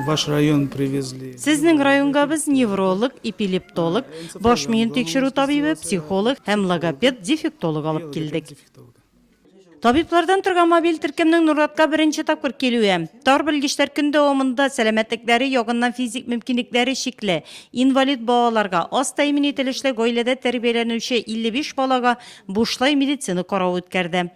Ваш район привезли. Сезнең районга без невролог, эпилептолог, баш миен текшерү табибы, психолог һәм логопед, дефектолог алып килдек. Табиблардан торган мобиль теркемнең Нуратка беренче тапкыр килүе. Тар белгечләр көн дәвамында сәламәтлекләре ягыннан физик мөмкинлекләре шикле, инвалид балаларга, аз тәэмин ителешле гаиләдә тәрбияләнүче 55 балага бушлай медицина каравы үткәрде.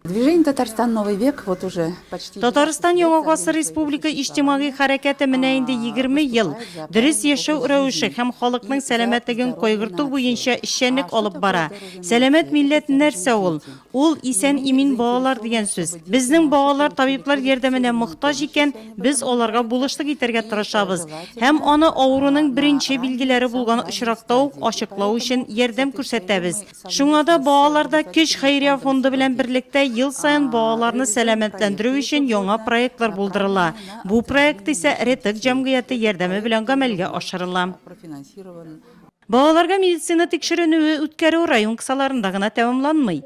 Движение Татарстан новый век вот уже почти. Татарстан Яңа Гасыр Республика иҗтимагый хәрәкәте менә инде 20 ел дөрес яшәү рәвеше һәм халыкның сәламәтлеген кайгырту буенча эшчәнлек алып бара. Сәламәт милләт нәрсә ул? Ул исән имин балалар дигән сүз. Безнең балалар табиблар ярдәменә мохтаҗ икән, без аларга булышлык итәргә тырышабыз һәм аны авыруның беренче билгеләре булган очракта ук ачыклау өчен ярдәм күрсәтәбез. Шуңа да балаларда Көч хәйрия фонды белән берлектә ел сайын балаларны сәламәтләндерү өчен яңа проектлар булдырыла. Бу проект исә Ретик җәмгыяте ярдәме белән гамәлгә ашырыла. Балаларга медицина тикшеренүе үткәрү район кысаларында гына тәмамланмый.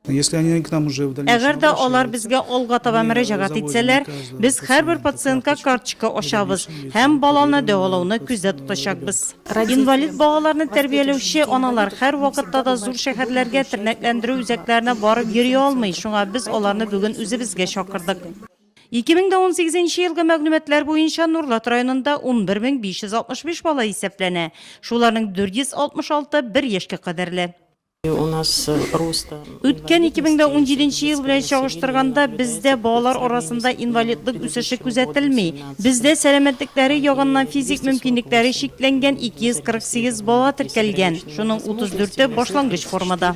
Если они к нам уже в дальнейшем Әгәр дә алар безгә алга таба мөрәҗәгать итсәләр, без һәрбер пациентка карточка ачабыз һәм баланы дәвалауны күздә тотачакбыз. Инвалид балаларны тәрбияләүче аналар һәр вакытта да зур шәһәрләргә тернәкләндерү үзәкләренә барып йөри алмый, шуңа без аларны бүген үзебезгә чакырдык. 2018 елгы мәгълүматлар буенча Нурлат районында 11565 бала исәпләнә. Шуларның 466 1 яшькә кадәрле. Үткән 2017 ел белән чагыштырганда бездә балалар арасында инвалидлык үсеше күзәтелми. Бездә сәламәтлекләре ягыннан физик мөмкинлекләре шикләнгән 248 бала теркәлгән. Шуның 34-е башлангыч формада.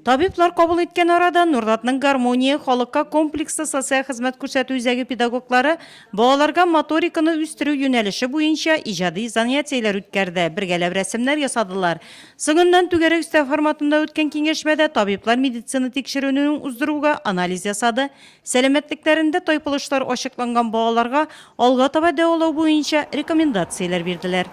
Табиблар кабул иткән арада Нурлатның гармония халыкка комплекслы социаль хезмәт күрсәтү үзәге педагоглары балаларга моториканы үстерү юнәлеше буенча иҗади занятияләр үткәрде. Бергәләп рәсемнәр ясадылар. Соңыннан түгәрәк өстә форматында үткән киңәшмәдә табиблар медицина тикшерүнең уздыруга анализ ясады. Сәламәтлекләрендә тайпылышлар ачыкланган балаларга алга таба дәвалау буенча рекомендацияләр бирделәр.